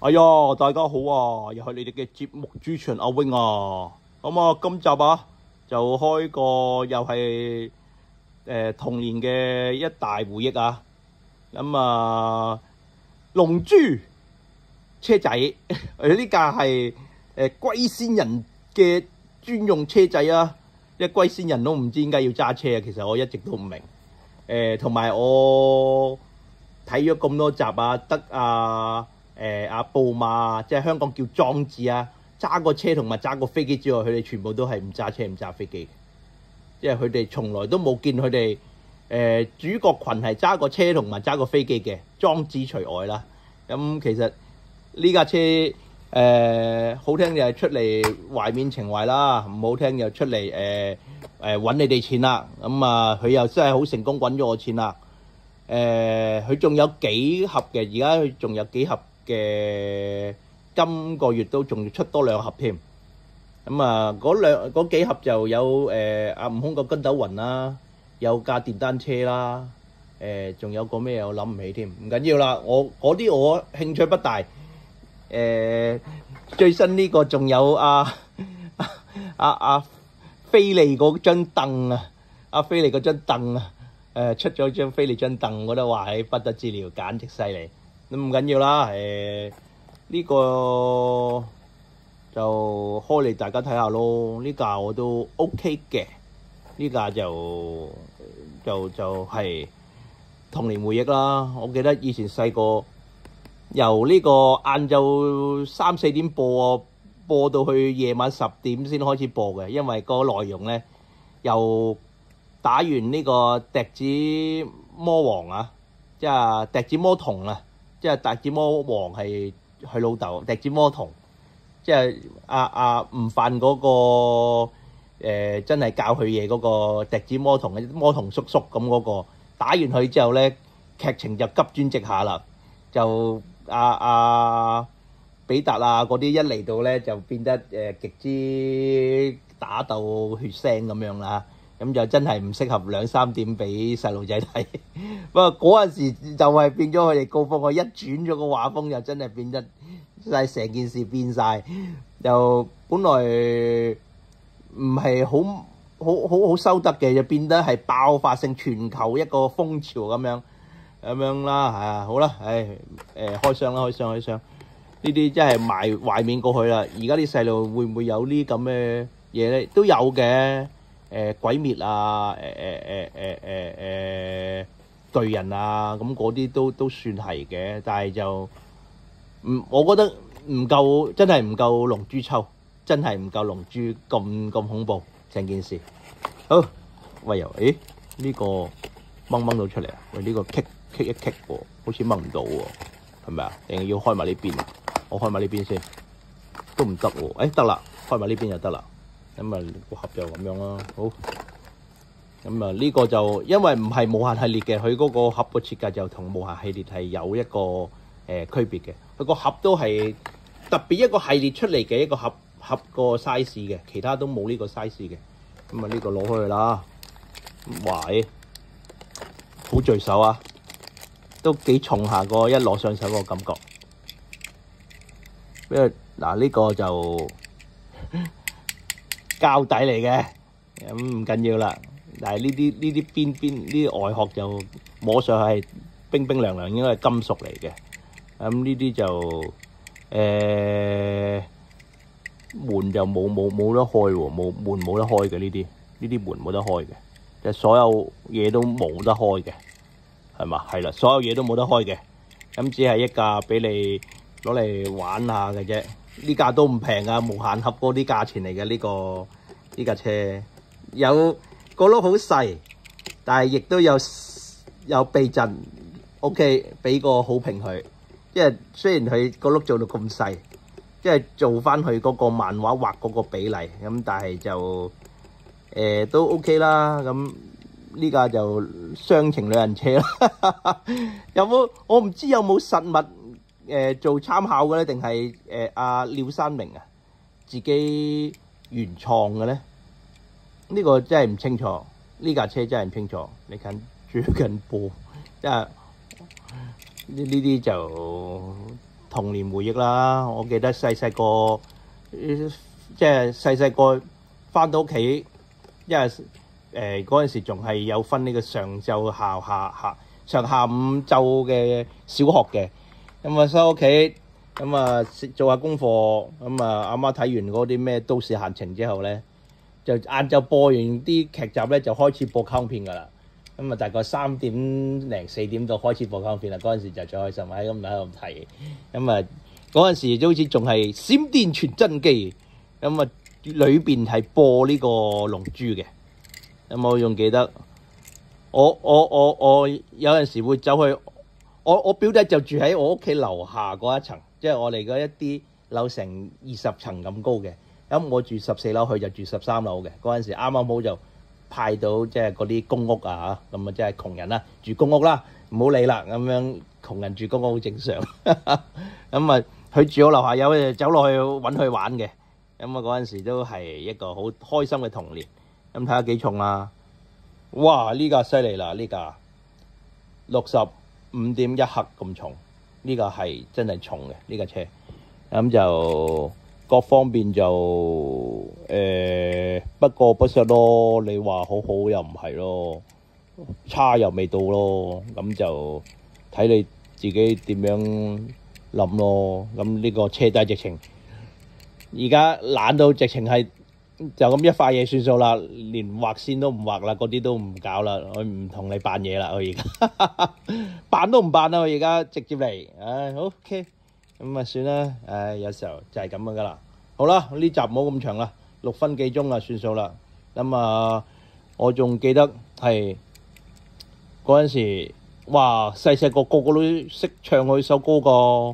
哎呀，大家好啊！又係你哋嘅節目主持人阿 wing 啊。咁啊，今集啊就開個又係童年嘅一大回憶啊。咁啊，龍珠車仔，呢架係龜仙人嘅專用車仔啊。因為龜仙人都唔知點解要揸車啊，其實我一直都唔明。同埋我睇咗咁多集啊，得啊。阿布馬即係香港叫莊子啊，揸個車同埋揸個飛機之外，佢哋全部都係唔揸車唔揸飛機嘅，即係佢哋從來都冇見佢哋主角群係揸個車同埋揸個飛機嘅，莊子除外啦。咁其實呢架車好聽就係出嚟懷緬情懷啦，唔好聽就出嚟揾你哋錢啦。咁啊，佢又真係好成功揾咗我錢啦。佢仲有幾盒嘅，而家佢仲有幾盒嘅，今個月都仲要出多2盒添。咁啊，嗰幾盒就有阿悟空個筋斗雲啦，有架電單車啦，仲有個咩我諗唔起添，唔緊要啦，我嗰啲我興趣不大。最新呢個仲有阿菲利嗰張凳啊，阿菲利嗰張凳啊。出咗張菲利張凳，我覺得話係不得之了，簡直犀利。咁唔緊要啦，呢個就開嚟大家睇下咯。呢架我都 OK 嘅，呢架就係童年回憶啦。我記得以前細個由呢個晏晝3、4點播到去夜晚10點先開始播嘅，因為個內容呢又打完呢個笛子魔王啊，即係笛子魔童啊，即係笛子魔王係佢老豆，笛子魔童即係吳範嗰個真係教佢嘢嗰個笛子魔童魔童叔叔咁嗰個，打完佢之後咧，劇情就急轉直下啦，就比達啊嗰啲一嚟到咧就變得極之打鬥血腥咁樣啦。咁就真係唔適合2、3點俾細路仔睇。不過嗰陣時就係變咗佢哋高峰，我一轉咗個畫風就真係變得晒成件事變晒。就本來唔係好收得嘅，就變得係爆發性全球一個風潮咁樣啦。好啦，開箱啦，開箱。呢啲真係懷緬過去啦。而家啲細路會唔會有呢咁嘅嘢咧？都有嘅。鬼滅啊，巨人啊，咁嗰啲都算係嘅，但係就我覺得唔夠，真係唔夠龍珠抽，真係唔夠龍珠咁恐怖成件事。好，喂又，呢個掹到出嚟啊？喂，呢個棘一棘喎，好似掹唔到喎，係咪啊？定係要開埋呢邊？我開埋呢邊先，都唔得喎。得啦，開埋呢邊就得啦。咁啊個盒就咁樣啦，好。咁啊呢個就因為唔係無限系列嘅，佢嗰個盒個設計就同無限系列係有一個區別嘅。佢個盒都係特別一個系列出嚟嘅一個盒個 size 嘅，其他都冇呢個 size 嘅。咁啊呢個攞開去啦，哇！好聚手啊，都幾重下個一攞上手個感覺。因為嗱呢個就膠底嚟嘅，咁唔緊要啦。但係呢啲邊呢啲外殼就摸上去係冰冰涼涼，應該係金屬嚟嘅。咁呢啲就門就冇得開喎，門冇得開嘅，呢啲門冇得開嘅，即係所有嘢都冇得開嘅，係嘛？係啦，所有嘢都冇得開嘅。咁只係一架俾你攞嚟玩下嘅啫。呢架都唔平啊，無限盒嗰啲價錢嚟嘅。呢架車有個轆好細，但係亦都有避震。OK， 俾個好評佢。即係雖然佢個轆做到咁細，即係做翻佢嗰個漫畫畫嗰個比例咁，但係就都 OK 啦。咁呢架就雙情旅行車啦。有冇我唔知有冇實物做參考嘅咧，定係阿廖山明啊自己原創嘅咧？呢個真係唔清楚，呢架車真係唔清楚。你近最近播，即係呢啲就童年回憶啦。我記得細細個，即係細細個返到屋企，因為嗰陣時仲係有分呢個上晝上下午晝嘅小學嘅，咁啊收屋企，咁啊做下功課，咁啊阿媽睇完嗰啲咩都市閒情之後咧，就晏晝播完啲劇集咧，就開始播卡通片噶啦。咁啊大概3點零4點到開始播卡通片啦。嗰陣時就最開心喺度睇，咁啊嗰陣時都好似仲係閃電傳真機，咁啊裏邊係播呢個龍珠嘅。咁我仲記得，我有陣時會走去，我表弟就住喺我屋企樓下嗰一層，即係我哋嗰一啲樓成20層咁高嘅。咁我住14樓，佢就住13樓嘅。嗰陣時啱啱好就派到即係嗰啲公屋啊，咁啊即係窮人啦，住公屋啦，唔好理啦，咁樣窮人住公屋好正常。咁啊，佢住我樓下，有就走落去揾佢玩嘅。咁啊嗰陣時都係一個好開心嘅童年。咁睇下幾重啊！哇！呢架犀利啦，呢架65.1克咁重，呢架係真係重嘅呢架車。咁就各方面就不過不失咯。你話好好又唔係咯，差又未到咯。咁就睇你自己點樣諗咯。咁呢個車仔直情而家懶到直情係就咁一塊嘢算數啦，連畫線都唔畫啦，嗰啲都唔搞啦，我唔同你扮嘢啦，我而家扮都唔扮啦，我而家直接嚟，好 OK，咁啊算啦，有時候就係咁樣噶啦。好啦，呢集唔好咁長啦，6分幾鐘啦，算數啦。咁啊，我仲記得係嗰陣時，哇，細細個個都識唱佢首歌個。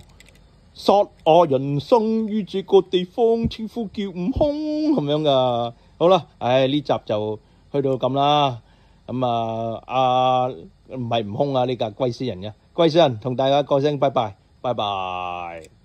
殺啊！人生於這個地方，稱呼叫悟空咁樣噶。好啦，呢集就去到咁啦。咁唔係悟空啊，呢個係龜仙人嘅。龜仙人同大家講聲拜拜，拜拜。